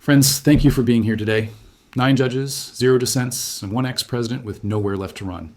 Friends, thank you for being here today. 9 judges, 0 dissents, and 1 ex-president with nowhere left to run.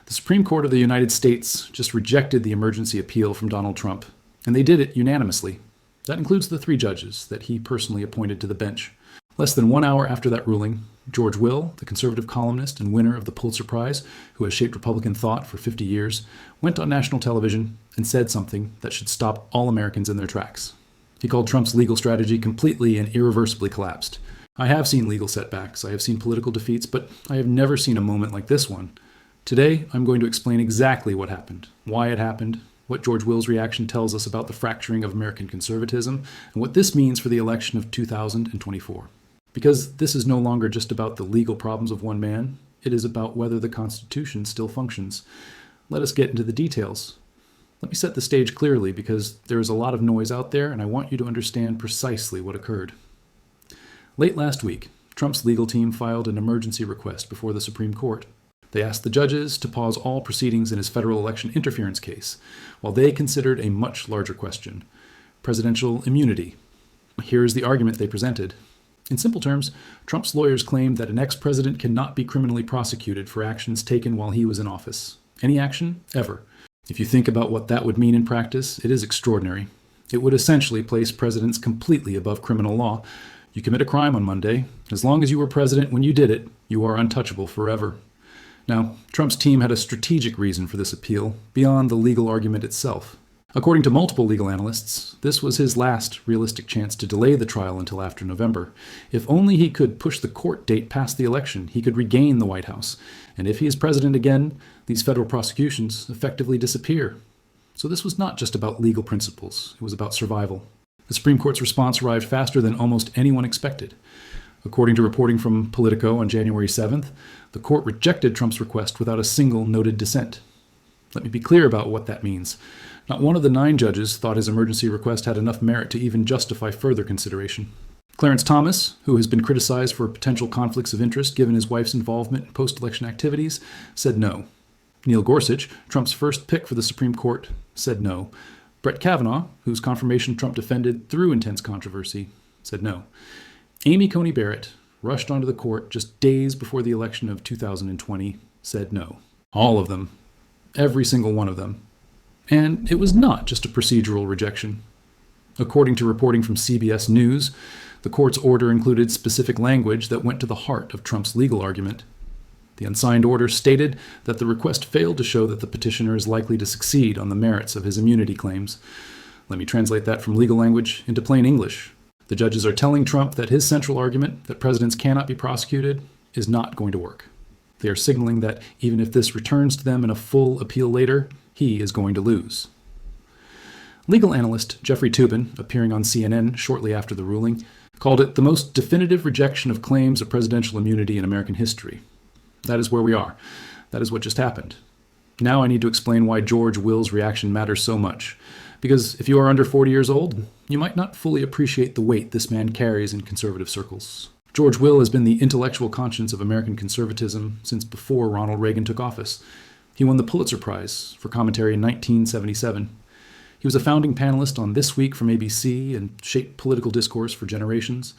The Supreme Court of the United States just rejected the emergency appeal from Donald Trump, and they did it unanimously. That includes the 3 judges that he personally appointed to the bench. Less than 1 hour after that ruling, George Will, the conservative columnist and winner of the Pulitzer Prize, who has shaped Republican thought for 50 years, went on national television and said something that should stop all Americans in their tracks. He called Trump's legal strategy completely and irreversibly collapsed. I have seen legal setbacks, I have seen political defeats, but I have never seen a moment like this one. Today, I'm going to explain exactly what happened, why it happened, what George Will's reaction tells us about the fracturing of American conservatism, and what this means for the election of 2024. Because this is no longer just about the legal problems of one man, it is about whether the Constitution still functions. Let us get into the details. Let me set the stage clearly because there is a lot of noise out there and I want you to understand precisely what occurred. Late last week, Trump's legal team filed an emergency request before the Supreme Court. They asked the judges to pause all proceedings in his federal election interference case, while they considered a much larger question, presidential immunity. Here is the argument they presented. In simple terms, Trump's lawyers claimed that an ex-president cannot be criminally prosecuted for actions taken while he was in office. Any action, ever. If you think about what that would mean in practice, it is extraordinary. It would essentially place presidents completely above criminal law. You commit a crime on Monday. As long as you were president when you did it, you are untouchable forever. Now, Trump's team had a strategic reason for this appeal, beyond the legal argument itself. According to multiple legal analysts, this was his last realistic chance to delay the trial until after November. If only he could push the court date past the election, he could regain the White House. And if he is president again, these federal prosecutions effectively disappear. So this was not just about legal principles, it was about survival. The Supreme Court's response arrived faster than almost anyone expected. According to reporting from Politico on January 7th, the court rejected Trump's request without a single noted dissent. Let me be clear about what that means. Not one of the 9 judges thought his emergency request had enough merit to even justify further consideration. Clarence Thomas, who has been criticized for potential conflicts of interest given his wife's involvement in post-election activities, said no. Neil Gorsuch, Trump's first pick for the Supreme Court, said no. Brett Kavanaugh, whose confirmation Trump defended through intense controversy, said no. Amy Coney Barrett rushed onto the court just days before the election of 2020, said no. All of them. Every single one of them. And it was not just a procedural rejection. According to reporting from CBS News, the court's order included specific language that went to the heart of Trump's legal argument. The unsigned order stated that the request failed to show that the petitioner is likely to succeed on the merits of his immunity claims. Let me translate that from legal language into plain English. The judges are telling Trump that his central argument, that presidents cannot be prosecuted, is not going to work. They are signaling that even if this returns to them in a full appeal later, he is going to lose. Legal analyst Jeffrey Toobin, appearing on CNN shortly after the ruling, called it the most definitive rejection of claims of presidential immunity in American history. That is where we are. That is what just happened. Now I need to explain why George Will's reaction matters so much. Because if you are under 40 years old, you might not fully appreciate the weight this man carries in conservative circles. George Will has been the intellectual conscience of American conservatism since before Ronald Reagan took office. He won the Pulitzer Prize for commentary in 1977. He was a founding panelist on This Week from ABC and shaped political discourse for generations.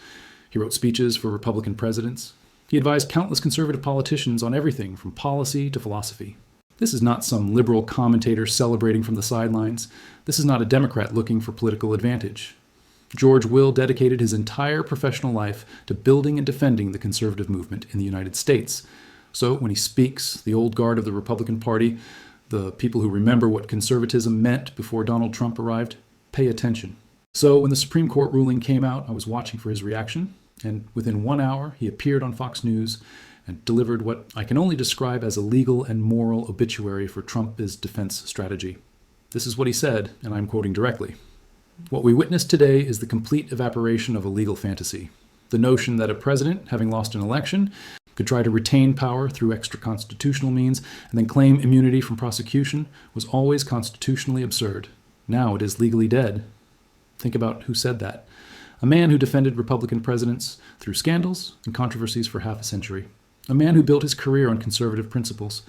He wrote speeches for Republican presidents. He advised countless conservative politicians on everything from policy to philosophy. This is not some liberal commentator celebrating from the sidelines. This is not a Democrat looking for political advantage. George Will dedicated his entire professional life to building and defending the conservative movement in the United States. So when he speaks, the old guard of the Republican Party, the people who remember what conservatism meant before Donald Trump arrived, pay attention. So when the Supreme Court ruling came out, I was watching for his reaction, and within 1 hour, he appeared on Fox News and delivered what I can only describe as a legal and moral obituary for Trump's defense strategy. This is what he said, and I'm quoting directly. What we witness today is the complete evaporation of a legal fantasy. The notion that a president, having lost an election, could try to retain power through extra-constitutional means and then claim immunity from prosecution was always constitutionally absurd. Now it is legally dead. Think about who said that. A man who defended Republican presidents through scandals and controversies for half a century. A man who built his career on conservative principles.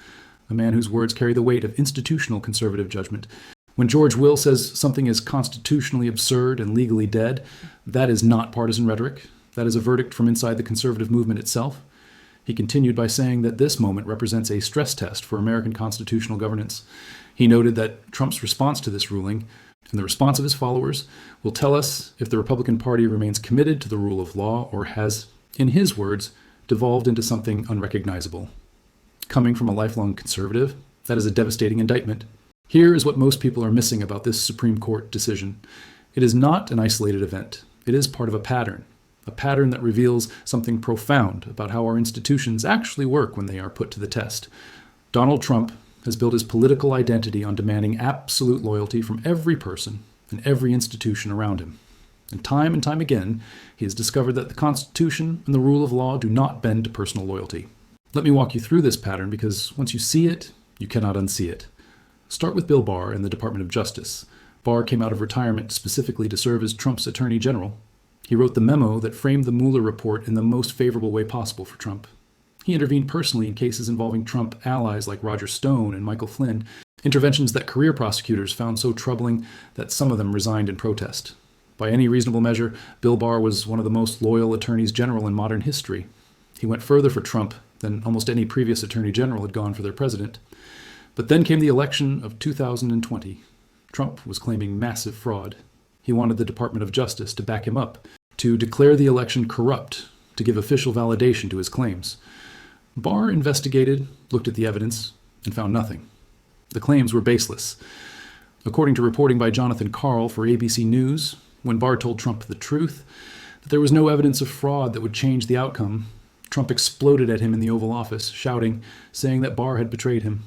A man whose words carry the weight of institutional conservative judgment. When George Will says something is constitutionally absurd and legally dead, that is not partisan rhetoric. That is a verdict from inside the conservative movement itself. He continued by saying that this moment represents a stress test for American constitutional governance. He noted that Trump's response to this ruling and the response of his followers will tell us if the Republican Party remains committed to the rule of law or has, in his words, devolved into something unrecognizable. Coming from a lifelong conservative, that is a devastating indictment. Here is what most people are missing about this Supreme Court decision. It is not an isolated event. It is part of a pattern that reveals something profound about how our institutions actually work when they are put to the test. Donald Trump has built his political identity on demanding absolute loyalty from every person and every institution around him. And time again, he has discovered that the Constitution and the rule of law do not bend to personal loyalty. Let me walk you through this pattern because once you see it, you cannot unsee it. Start with Bill Barr in the Department of Justice. Barr came out of retirement specifically to serve as Trump's Attorney General. He wrote the memo that framed the Mueller report in the most favorable way possible for Trump. He intervened personally in cases involving Trump allies like Roger Stone and Michael Flynn, interventions that career prosecutors found so troubling that some of them resigned in protest. By any reasonable measure, Bill Barr was one of the most loyal attorneys general in modern history. He went further for Trump than almost any previous attorney general had gone for their president. But then came the election of 2020. Trump was claiming massive fraud. He wanted the Department of Justice to back him up, to declare the election corrupt, to give official validation to his claims. Barr investigated, looked at the evidence, and found nothing. The claims were baseless. According to reporting by Jonathan Karl for ABC News, when Barr told Trump the truth, that there was no evidence of fraud that would change the outcome, Trump exploded at him in the Oval Office, shouting, saying that Barr had betrayed him.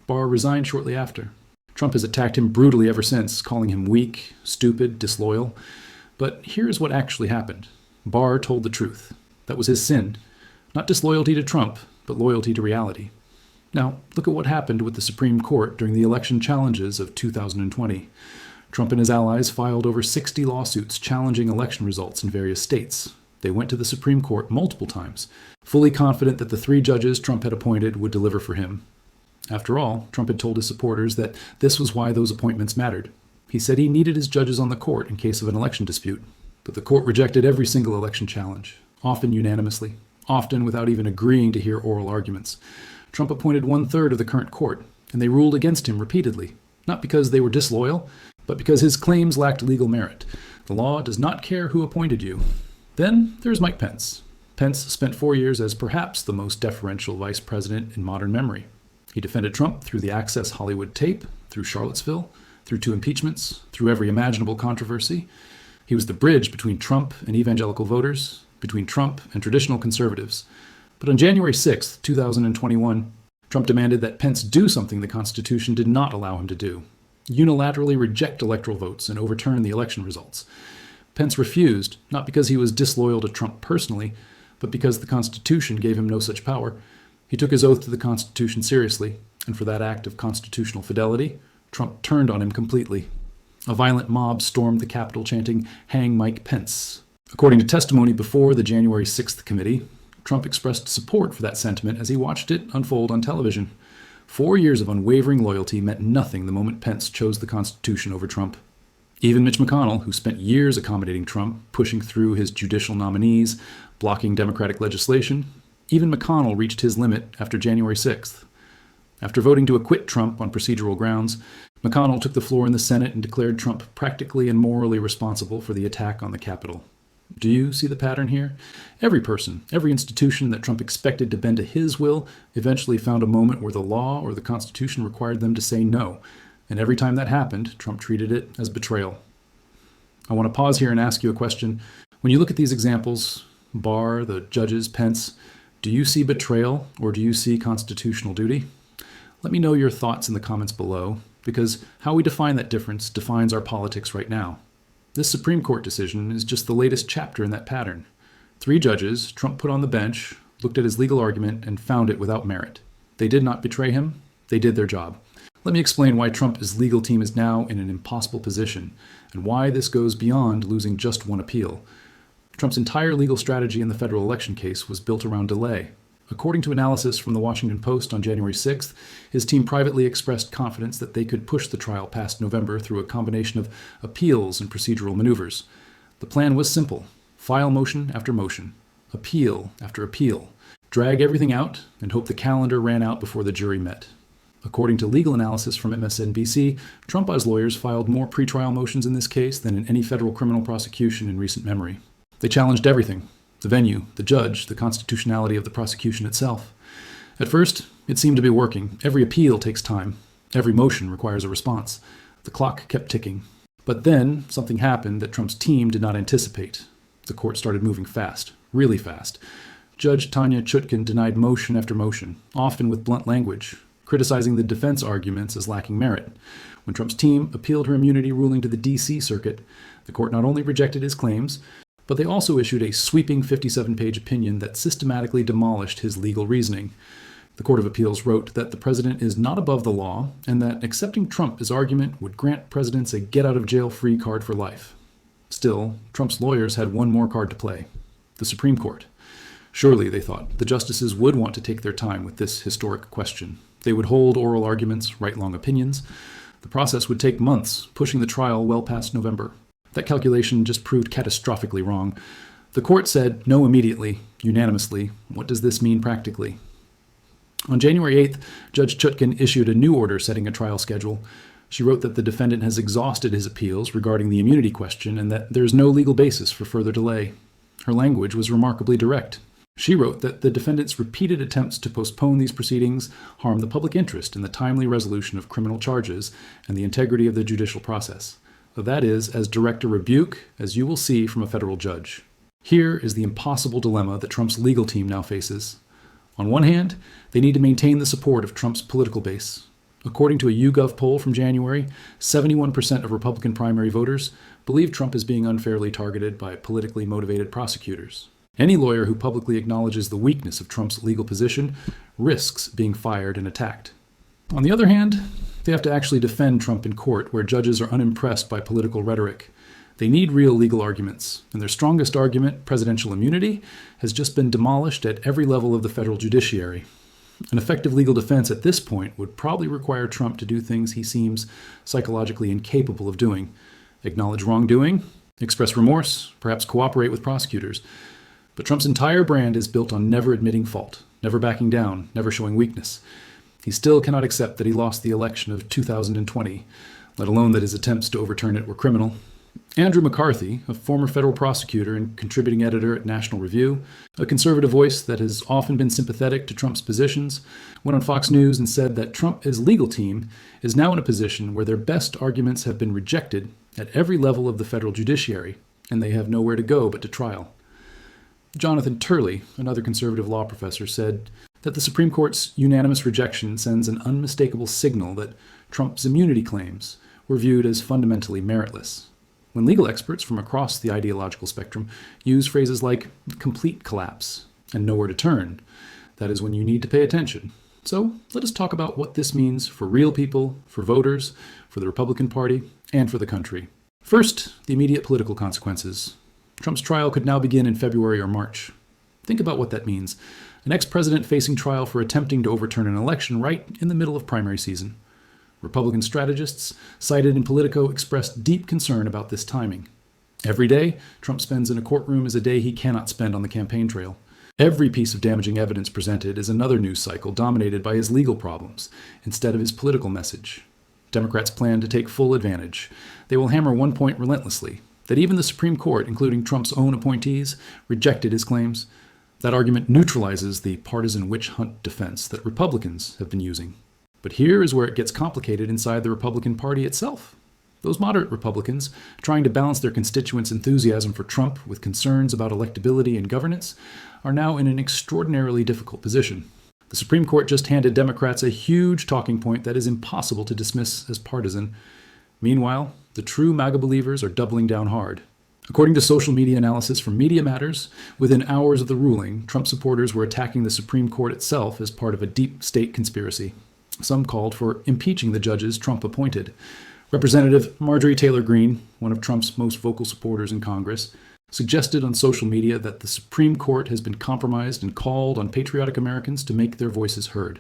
Barr resigned shortly after. Trump has attacked him brutally ever since, calling him weak, stupid, disloyal. But here's what actually happened. Barr told the truth. That was his sin. Not disloyalty to Trump, but loyalty to reality. Now, look at what happened with the Supreme Court during the election challenges of 2020. Trump and his allies filed over 60 lawsuits challenging election results in various states. They went to the Supreme Court multiple times, fully confident that the 3 judges Trump had appointed would deliver for him. After all, Trump had told his supporters that this was why those appointments mattered. He said he needed his judges on the court in case of an election dispute. But the court rejected every single election challenge, often unanimously, often without even agreeing to hear oral arguments. Trump appointed 1/3 of the current court, and they ruled against him repeatedly, not because they were disloyal, but because his claims lacked legal merit. The law does not care who appointed you. Then there's Mike Pence. Pence spent 4 years as perhaps the most deferential vice president in modern memory. He defended Trump through the Access Hollywood tape, through Charlottesville, through 2 impeachments, through every imaginable controversy. He was the bridge between Trump and evangelical voters, between Trump and traditional conservatives. But on January 6, 2021, Trump demanded that Pence do something the Constitution did not allow him to do: unilaterally reject electoral votes and overturn the election results. Pence refused, not because he was disloyal to Trump personally, but because the Constitution gave him no such power. He took his oath to the Constitution seriously, and for that act of constitutional fidelity, Trump turned on him completely. A violent mob stormed the Capitol chanting, "Hang Mike Pence." According to testimony before the January 6th committee, Trump expressed support for that sentiment as he watched it unfold on television. 4 years of unwavering loyalty meant nothing the moment Pence chose the Constitution over Trump. Even Mitch McConnell, who spent years accommodating Trump, pushing through his judicial nominees, blocking Democratic legislation, even McConnell reached his limit after January 6th. After voting to acquit Trump on procedural grounds, McConnell took the floor in the Senate and declared Trump practically and morally responsible for the attack on the Capitol. Do you see the pattern here? Every person, every institution that Trump expected to bend to his will eventually found a moment where the law or the Constitution required them to say no. And every time that happened, Trump treated it as betrayal. I want to pause here and ask you a question. When you look at these examples, Barr, the judges, Pence, do you see betrayal or do you see constitutional duty? Let me know your thoughts in the comments below, because how we define that difference defines our politics right now. This Supreme Court decision is just the latest chapter in that pattern. 3 judges Trump put on the bench, looked at his legal argument, and found it without merit. They did not betray him. They did their job. Let me explain why Trump's legal team is now in an impossible position, and why this goes beyond losing just 1 appeal. Trump's entire legal strategy in the federal election case was built around delay. According to analysis from the Washington Post on January 6th, his team privately expressed confidence that they could push the trial past November through a combination of appeals and procedural maneuvers. The plan was simple: File motion after motion, appeal after appeal, drag everything out, and hope the calendar ran out before the jury met. According to legal analysis from MSNBC, Trump's lawyers filed more pretrial motions in this case than in any federal criminal prosecution in recent memory. They challenged everything: the venue, the judge, the constitutionality of the prosecution itself. At first, it seemed to be working. Every appeal takes time. Every motion requires a response. The clock kept ticking. But then, something happened that Trump's team did not anticipate. The court started moving fast, really fast. Judge Tanya Chutkan denied motion after motion, often with blunt language, criticizing the defense arguments as lacking merit. When Trump's team appealed her immunity ruling to the D.C. Circuit, the court not only rejected his claims, but they also issued a sweeping 57-page opinion that systematically demolished his legal reasoning. The Court of Appeals wrote that the president is not above the law and that accepting Trump as argument would grant presidents a get-out-of-jail-free card for life. Still, Trump's lawyers had one more card to play: the Supreme Court. Surely, they thought, the justices would want to take their time with this historic question. They would hold oral arguments, write long opinions. The process would take months, pushing the trial well past November. That calculation just proved catastrophically wrong. The court said no immediately, unanimously. What does this mean practically? On January 8th, Judge Chutkan issued a new order setting a trial schedule. She wrote that the defendant has exhausted his appeals regarding the immunity question and that there is no legal basis for further delay. Her language was remarkably direct. She wrote that the defendant's repeated attempts to postpone these proceedings harm the public interest in the timely resolution of criminal charges and the integrity of the judicial process. That is as direct a rebuke as you will see from a federal judge. Here is the impossible dilemma that Trump's legal team now faces. On one hand, they need to maintain the support of Trump's political base. According to a YouGov poll from January, 71% of Republican primary voters believe Trump is being unfairly targeted by politically motivated prosecutors. Any lawyer who publicly acknowledges the weakness of Trump's legal position risks being fired and attacked. On the other hand, they have to actually defend Trump in court, where judges are unimpressed by political rhetoric. They need real legal arguments, and their strongest argument, presidential immunity, has just been demolished at every level of the federal judiciary. An effective legal defense at this point would probably require Trump to do things he seems psychologically incapable of doing: acknowledge wrongdoing, express remorse, perhaps cooperate with prosecutors. But Trump's entire brand is built on never admitting fault, never backing down, never showing weakness. He still cannot accept that he lost the election of 2020, let alone that his attempts to overturn it were criminal. Andrew McCarthy, a former federal prosecutor and contributing editor at National Review, a conservative voice that has often been sympathetic to Trump's positions, went on Fox News and said that Trump's legal team is now in a position where their best arguments have been rejected at every level of the federal judiciary, and they have nowhere to go but to trial. Jonathan Turley, another conservative law professor, said that the Supreme Court's unanimous rejection sends an unmistakable signal that Trump's immunity claims were viewed as fundamentally meritless. When legal experts from across the ideological spectrum use phrases like complete collapse and nowhere to turn, that is when you need to pay attention. So let us talk about what this means for real people, for voters, for the Republican Party, and for the country. First, the immediate political consequences. Trump's trial could now begin in February or March. Think about what that means. An ex-president facing trial for attempting to overturn an election right in the middle of primary season. Republican strategists cited in Politico expressed deep concern about this timing. Every day Trump spends in a courtroom is a day he cannot spend on the campaign trail. Every piece of damaging evidence presented is another news cycle dominated by his legal problems instead of his political message. Democrats plan to take full advantage. They will hammer one point relentlessly: that even the Supreme Court, including Trump's own appointees, rejected his claims. That argument neutralizes the partisan witch hunt defense that Republicans have been using. But here is where it gets complicated inside the Republican Party itself. Those moderate Republicans, trying to balance their constituents' enthusiasm for Trump with concerns about electability and governance, are now in an extraordinarily difficult position. The Supreme Court just handed Democrats a huge talking point that is impossible to dismiss as partisan. Meanwhile, the true MAGA believers are doubling down hard. According to social media analysis from Media Matters, within hours of the ruling, Trump supporters were attacking the Supreme Court itself as part of a deep state conspiracy. Some called for impeaching the judges Trump appointed. Representative Marjorie Taylor Greene, one of Trump's most vocal supporters in Congress, suggested on social media that the Supreme Court has been compromised and called on patriotic Americans to make their voices heard.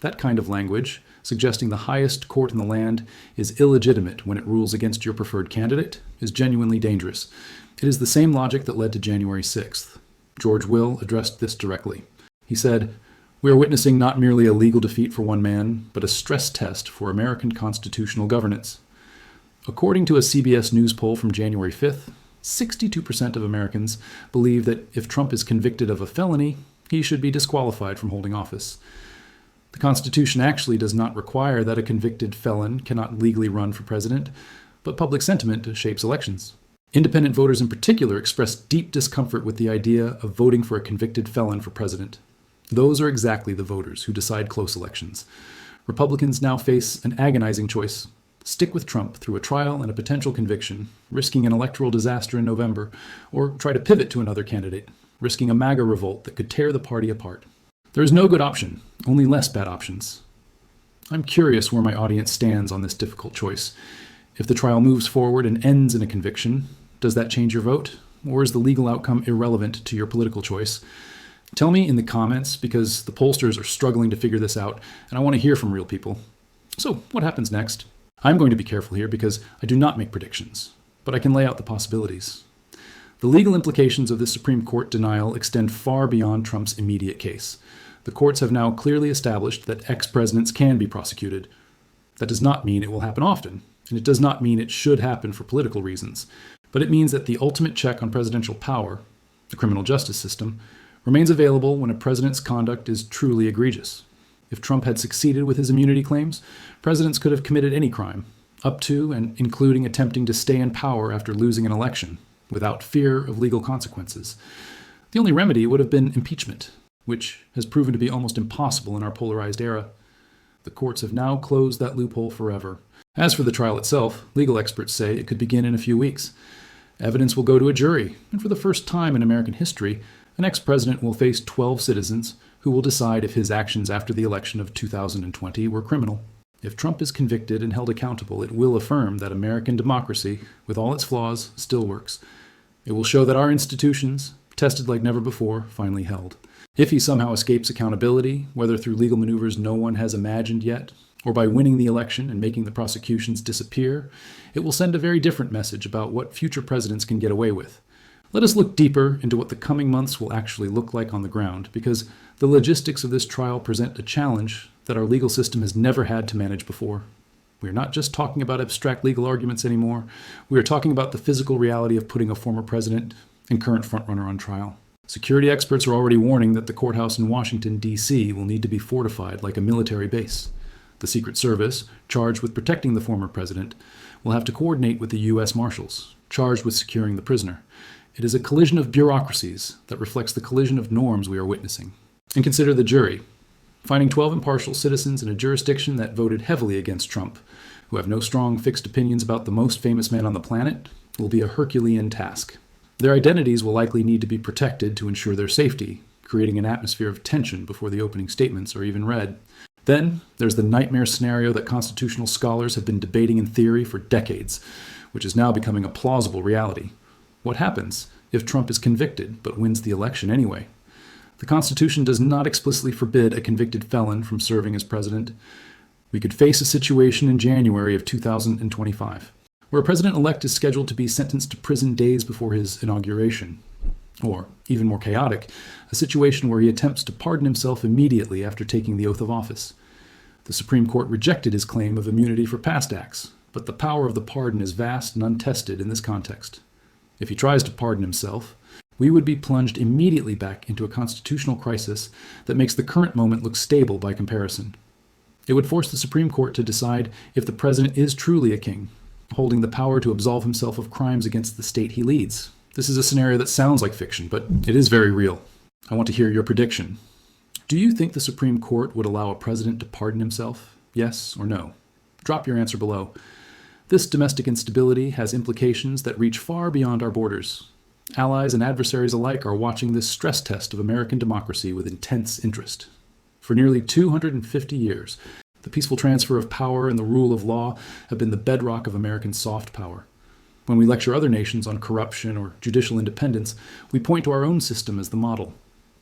That kind of language, suggesting the highest court in the land is illegitimate when it rules against your preferred candidate, is genuinely dangerous. It is the same logic that led to January 6th. George Will addressed this directly. He said, "We are witnessing not merely a legal defeat for one man, but a stress test for American constitutional governance." According to a CBS News poll from January 5th, 62% of Americans believe that if Trump is convicted of a felony, he should be disqualified from holding office. The Constitution actually does not require that a convicted felon cannot legally run for president, but public sentiment shapes elections. Independent voters in particular express deep discomfort with the idea of voting for a convicted felon for president. Those are exactly the voters who decide close elections. Republicans now face an agonizing choice: stick with Trump through a trial and a potential conviction, risking an electoral disaster in November, or try to pivot to another candidate, risking a MAGA revolt that could tear the party apart. There is no good option, only less bad options. I'm curious where my audience stands on this difficult choice. If the trial moves forward and ends in a conviction, does that change your vote? Or is the legal outcome irrelevant to your political choice? Tell me in the comments, because the pollsters are struggling to figure this out, and I want to hear from real people. So, what happens next? I'm going to be careful here because I do not make predictions, but I can lay out the possibilities. The legal implications of this Supreme Court denial extend far beyond Trump's immediate case. The courts have now clearly established that ex-presidents can be prosecuted. That does not mean it will happen often, and it does not mean it should happen for political reasons, but it means that the ultimate check on presidential power, the criminal justice system, remains available when a president's conduct is truly egregious. If Trump had succeeded with his immunity claims, presidents could have committed any crime, up to and including attempting to stay in power after losing an election, without fear of legal consequences. The only remedy would have been impeachment, which has proven to be almost impossible in our polarized era. The courts have now closed that loophole forever. As for the trial itself, legal experts say it could begin in a few weeks. Evidence will go to a jury, and for the first time in American history, an ex-president will face 12 citizens who will decide if his actions after the election of 2020 were criminal. If Trump is convicted and held accountable, it will affirm that American democracy, with all its flaws, still works. It will show that our institutions, tested like never before, finally held. If he somehow escapes accountability, whether through legal maneuvers no one has imagined yet, or by winning the election and making the prosecutions disappear, it will send a very different message about what future presidents can get away with. Let us look deeper into what the coming months will actually look like on the ground, because the logistics of this trial present a challenge that our legal system has never had to manage before. We are not just talking about abstract legal arguments anymore. We are talking about the physical reality of putting a former president and current frontrunner on trial. Security experts are already warning that the courthouse in Washington, D.C. will need to be fortified like a military base. The Secret Service, charged with protecting the former president, will have to coordinate with the U.S. Marshals, charged with securing the prisoner. It is a collision of bureaucracies that reflects the collision of norms we are witnessing. And consider the jury. Finding 12 impartial citizens in a jurisdiction that voted heavily against Trump, who have no strong fixed opinions about the most famous man on the planet, will be a Herculean task. Their identities will likely need to be protected to ensure their safety, creating an atmosphere of tension before the opening statements are even read. Then, there's the nightmare scenario that constitutional scholars have been debating in theory for decades, which is now becoming a plausible reality. What happens if Trump is convicted but wins the election anyway? The Constitution does not explicitly forbid a convicted felon from serving as president. We could face a situation in January of 2025, where a president-elect is scheduled to be sentenced to prison days before his inauguration. Or, even more chaotic, a situation where he attempts to pardon himself immediately after taking the oath of office. The Supreme Court rejected his claim of immunity for past acts, but the power of the pardon is vast and untested in this context. If he tries to pardon himself, we would be plunged immediately back into a constitutional crisis that makes the current moment look stable by comparison. It would force the Supreme Court to decide if the president is truly a king, holding the power to absolve himself of crimes against the state he leads. This is a scenario that sounds like fiction, but it is very real. I want to hear your prediction. Do you think the Supreme Court would allow a president to pardon himself? Yes or no? Drop your answer below. This domestic instability has implications that reach far beyond our borders. Allies and adversaries alike are watching this stress test of American democracy with intense interest. For nearly 250 years, the peaceful transfer of power and the rule of law have been the bedrock of American soft power. When we lecture other nations on corruption or judicial independence, we point to our own system as the model.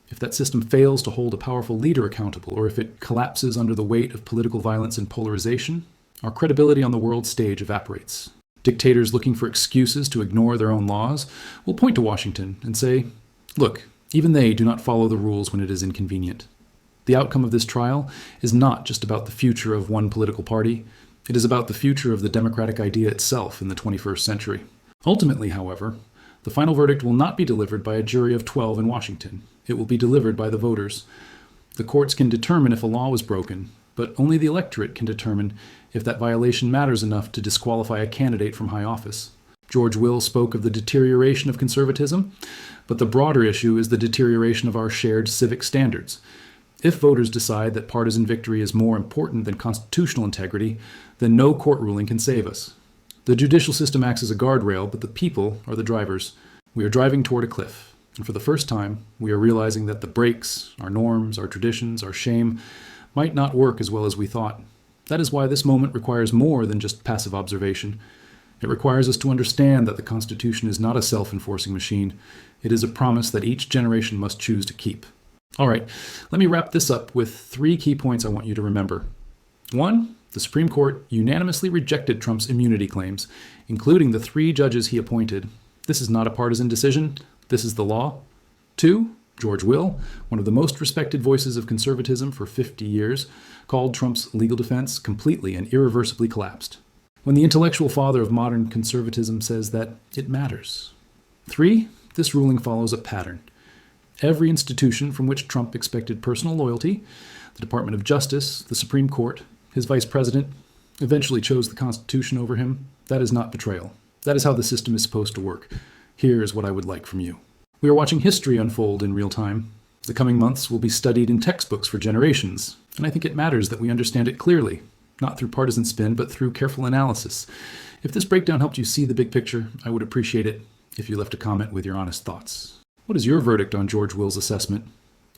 If that system fails to hold a powerful leader accountable, or if it collapses under the weight of political violence and polarization, our credibility on the world stage evaporates. Dictators looking for excuses to ignore their own laws will point to Washington and say, look, even they do not follow the rules when it is inconvenient. The outcome of this trial is not just about the future of one political party. It is about the future of the democratic idea itself in the 21st century. Ultimately, however, the final verdict will not be delivered by a jury of 12 in Washington. It will be delivered by the voters. The courts can determine if a law was broken, but only the electorate can determine if that violation matters enough to disqualify a candidate from high office. George Will spoke of the deterioration of conservatism, but the broader issue is the deterioration of our shared civic standards. If voters decide that partisan victory is more important than constitutional integrity, then no court ruling can save us. The judicial system acts as a guardrail, but the people are the drivers. We are driving toward a cliff, and for the first time, we are realizing that the brakes, our norms, our traditions, our shame, might not work as well as we thought. That is why this moment requires more than just passive observation. It requires us to understand that the Constitution is not a self-enforcing machine. It is a promise that each generation must choose to keep. All right, let me wrap this up with 3 key points I want you to remember. 1, the Supreme Court unanimously rejected Trump's immunity claims, including the 3 judges he appointed. This is not a partisan decision. This is the law. 2, George Will, one of the most respected voices of conservatism for 50 years, called Trump's legal defense completely and irreversibly collapsed. When the intellectual father of modern conservatism says that it matters. 3, this ruling follows a pattern. Every institution from which Trump expected personal loyalty, the Department of Justice, the Supreme Court, his vice president, eventually chose the Constitution over him. That is not betrayal. That is how the system is supposed to work. Here is what I would like from you. We are watching history unfold in real time. The coming months will be studied in textbooks for generations, and I think it matters that we understand it clearly, not through partisan spin, but through careful analysis. If this breakdown helped you see the big picture, I would appreciate it if you left a comment with your honest thoughts. What is your verdict on George Will's assessment?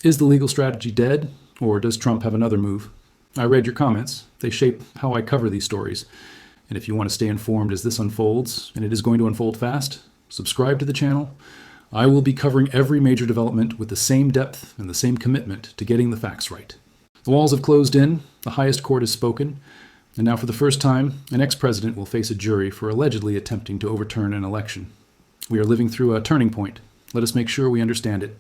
Is the legal strategy dead, or does Trump have another move? I read your comments. They shape how I cover these stories. And if you want to stay informed as this unfolds, and it is going to unfold fast, subscribe to the channel. I will be covering every major development with the same depth and the same commitment to getting the facts right. The walls have closed in, the highest court has spoken, and now for the first time, an ex-president will face a jury for allegedly attempting to overturn an election. We are living through a turning point. Let us make sure we understand it.